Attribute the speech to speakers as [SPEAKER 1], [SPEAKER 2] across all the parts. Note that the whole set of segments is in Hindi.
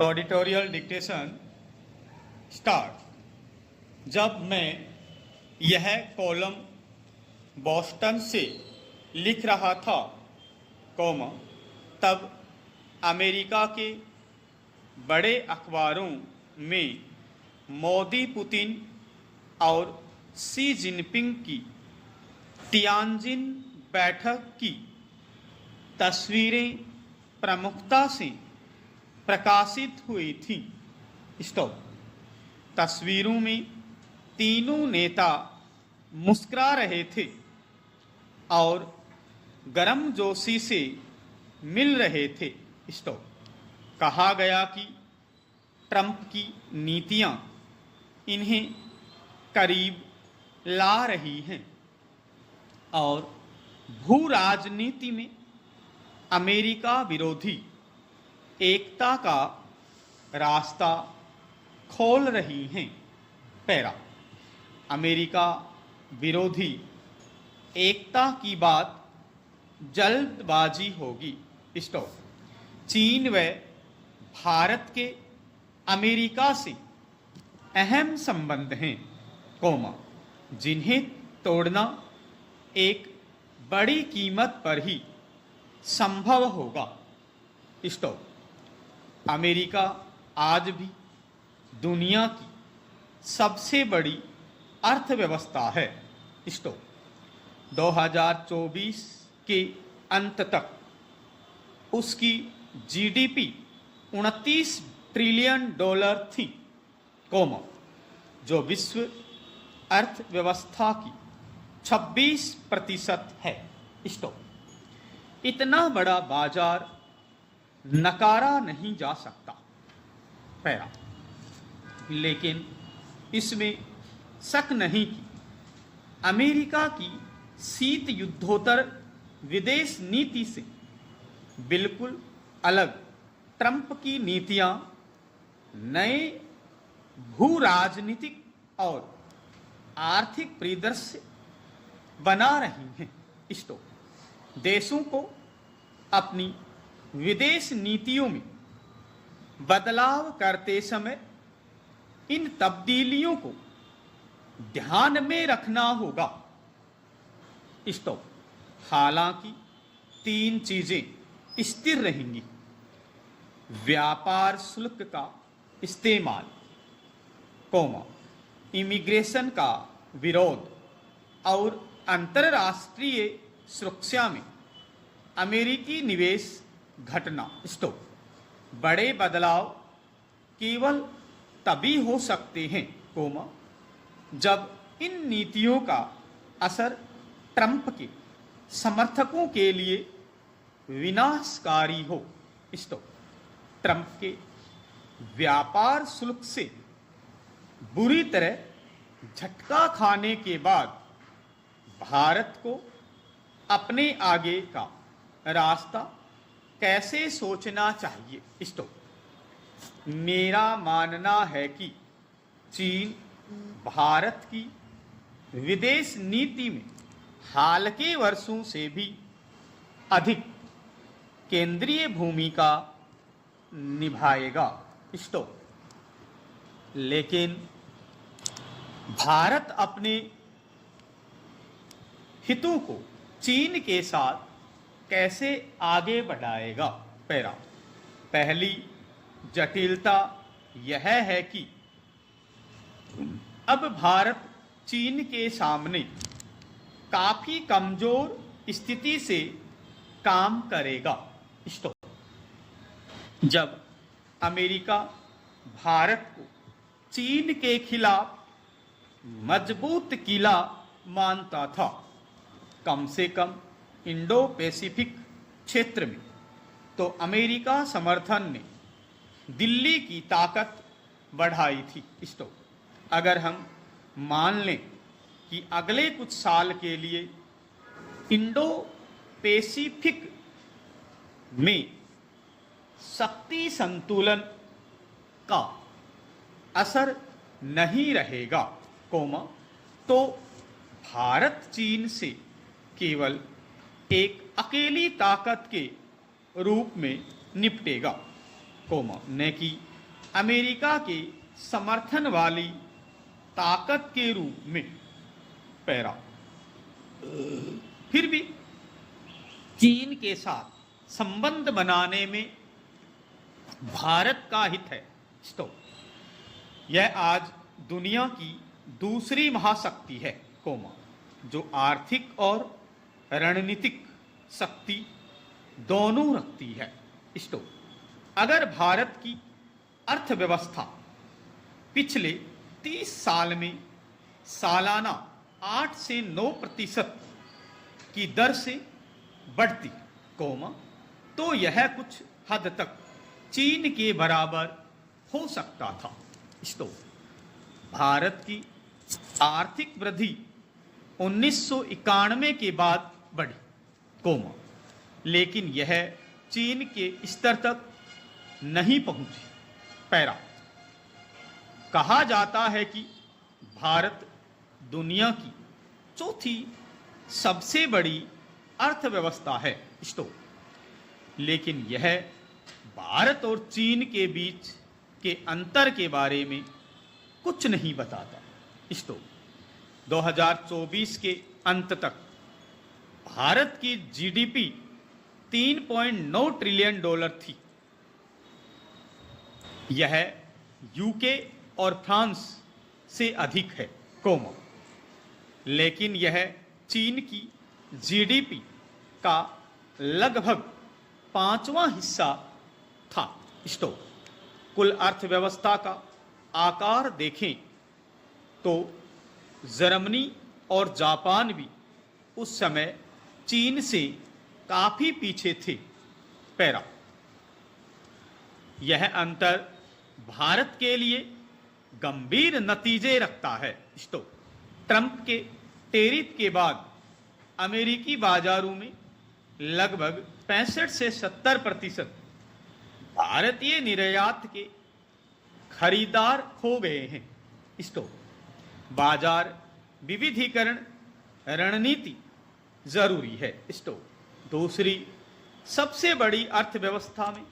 [SPEAKER 1] ऑडिटोरियल डिक्टेशन स्टार्ट। जब मैं यह कॉलम बॉस्टन से लिख रहा था, तब अमेरिका के बड़े अखबारों में मोदी, पुतिन और शी जिनपिंग की तियानजिन बैठक की तस्वीरें प्रमुखता से प्रकाशित हुई थी। स्टॉप। तस्वीरों में तीनों नेता मुस्कुरा रहे थे और गर्मजोशी से मिल रहे थे। स्टॉप। कहा गया कि ट्रंप की नीतियां इन्हें करीब ला रही हैं और भू राजनीति में अमेरिका विरोधी एकता का रास्ता खोल रही हैं। पैरा। अमेरिका विरोधी एकता की बात जल्दबाजी होगी। स्टॉप। चीन व भारत के अमेरिका से अहम संबंध हैं, जिन्हें तोड़ना एक बड़ी कीमत पर ही संभव होगा। स्टॉप। अमेरिका आज भी दुनिया की सबसे बड़ी अर्थव्यवस्था है। स्टॉप। 2024 के अंत तक उसकी जीडीपी 29 ट्रिलियन डॉलर थी, जो विश्व अर्थव्यवस्था की 26% है। स्टॉप। इतना बड़ा बाजार नकारा नहीं जा सकता। पैरा। लेकिन इसमें शक नहीं कि अमेरिका की शीत युद्धोत्तर विदेश नीति से बिल्कुल अलग ट्रंप की नीतियां नए भू राजनीतिक और आर्थिक परिदृश्य बना रही हैं। स्टॉप। देशों को अपनी विदेश नीतियों में बदलाव करते समय इन तब्दीलियों को ध्यान में रखना होगा। स्टॉप। हालांकि 3 चीजें स्थिर रहेंगी: व्यापार शुल्क का इस्तेमाल, इमिग्रेशन का विरोध और अंतर्राष्ट्रीय सुरक्षा में अमेरिकी निवेश घटना। स्टॉप। बड़े बदलाव केवल तभी हो सकते हैं, जब इन नीतियों का असर ट्रंप के समर्थकों के लिए विनाशकारी हो। स्टॉप। ट्रंप के व्यापार शुल्क से बुरी तरह झटका खाने के बाद भारत को अपने आगे का रास्ता कैसे सोचना चाहिए। स्टॉप। मेरा मानना है कि चीन भारत की विदेश नीति में हाल के वर्षों से भी अधिक केंद्रीय भूमिका निभाएगा। स्टॉप। लेकिन भारत अपने हितों को चीन के साथ कैसे आगे बढ़ाएगा। पैरा। पहली जटिलता यह है कि अब भारत चीन के सामने काफी कमजोर स्थिति से काम करेगा। स्टॉप। जब अमेरिका भारत को चीन के खिलाफ मजबूत किला मानता था, कम से कम इंडो पैसिफिक क्षेत्र में, तो अमेरिका समर्थन ने दिल्ली की ताकत बढ़ाई थी। स्टॉप। अगर हम मान लें कि अगले कुछ साल के लिए इंडो पैसिफिक में शक्ति संतुलन का असर नहीं रहेगा, तो भारत चीन से केवल एक अकेली ताकत के रूप में निपटेगा। कोमा, न कि अमेरिका के समर्थन वाली ताकत के रूप में। पैरा, फिर भी चीन के साथ संबंध बनाने में भारत का हित है। यह आज दुनिया की दूसरी महाशक्ति है, कोमा, जो आर्थिक और रणनीतिक शक्ति दोनों रखती है। अगर भारत की अर्थव्यवस्था पिछले 30 साल में सालाना 8 से 9% की दर से बढ़ती, कोमा, तो यह कुछ हद तक चीन के बराबर हो सकता था। भारत की आर्थिक वृद्धि 1991 के बाद बढ़ी, कोमा, लेकिन यह चीन के स्तर तक नहीं पहुंची। पैरा, कहा जाता है कि भारत दुनिया की चौथी सबसे बड़ी अर्थव्यवस्था है, लेकिन यह भारत और चीन के बीच के अंतर के बारे में कुछ नहीं बताता। 2024 के अंत तक भारत की जीडीपी 3.9 ट्रिलियन डॉलर थी। यह यूके और फ्रांस से अधिक है, कोमा, लेकिन यह चीन की जीडीपी का लगभग 5वां हिस्सा था। कुल अर्थव्यवस्था का आकार देखें तो जर्मनी और जापान भी उस समय चीन से काफी पीछे थे। पैरा, यह अंतर भारत के लिए गंभीर नतीजे रखता है। ट्रंप के टैरिफ के बाद अमेरिकी बाजारों में लगभग 65 से 70% भारतीय निर्यात के खरीदार खो गए हैं। बाजार विविधीकरण रणनीति जरूरी है। दूसरी सबसे बड़ी अर्थव्यवस्था में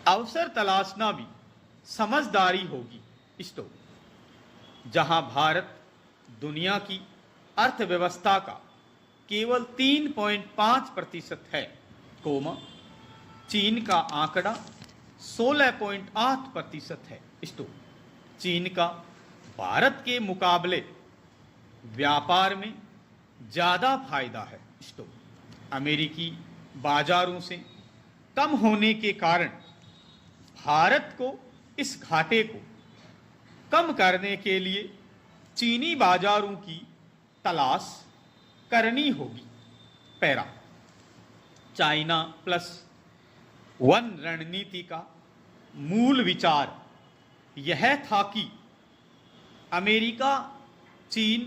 [SPEAKER 1] अवसर तलाशना भी समझदारी होगी। जहां भारत दुनिया की अर्थव्यवस्था का केवल 3.5% है, कोमा, चीन का आंकड़ा 16.8% है। चीन का भारत के मुकाबले व्यापार में ज्यादा फायदा है। अमेरिकी बाजारों से कम होने के कारण भारत को इस घाटे को कम करने के लिए चीनी बाजारों की तलाश करनी होगी। पैरा, चाइना प्लस वन रणनीति का मूल विचार यह था कि अमेरिका चीन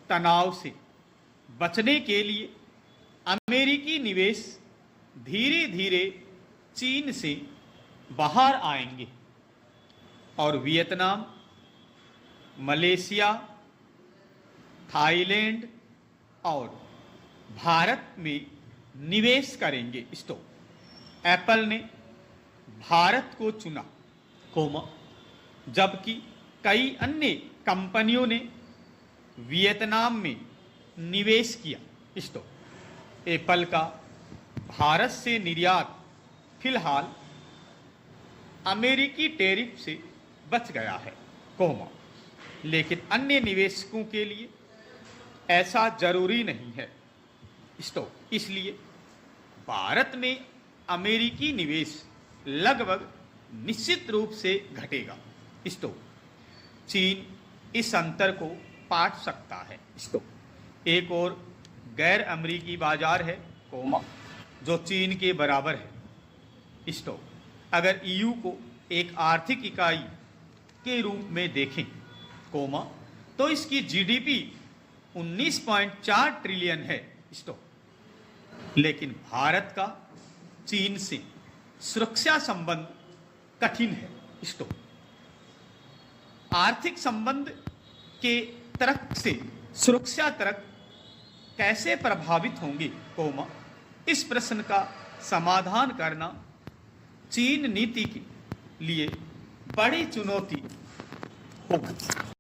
[SPEAKER 1] तनाव से बचने के लिए अमेरिकी निवेश धीरे धीरे चीन से बाहर आएंगे और वियतनाम, मलेशिया, थाईलैंड और भारत में निवेश करेंगे। एप्पल ने भारत को चुना, कोमा, जबकि कई अन्य कंपनियों ने वियतनाम में निवेश किया। एप्पल का भारत से निर्यात फिलहाल अमेरिकी टैरिफ से बच गया है, कोमा, लेकिन अन्य निवेशकों के लिए ऐसा जरूरी नहीं है। इसलिए भारत में अमेरिकी निवेश लगभग निश्चित रूप से घटेगा। चीन इस अंतर को पाट सकता है। एक और गैर अमेरिकी बाजार है, कोमा, जो चीन के बराबर है। अगर ईयू को एक आर्थिक इकाई के रूप में देखें, कोमा, तो इसकी जीडीपी 19.4 ट्रिलियन है। लेकिन भारत का चीन से सुरक्षा संबंध कठिन है। आर्थिक संबंध के तर्क से सुरक्षा तर्क कैसे प्रभावित होंगे, कोमा, इस प्रश्न का समाधान करना चीन नीति के लिए बड़ी चुनौती होगी।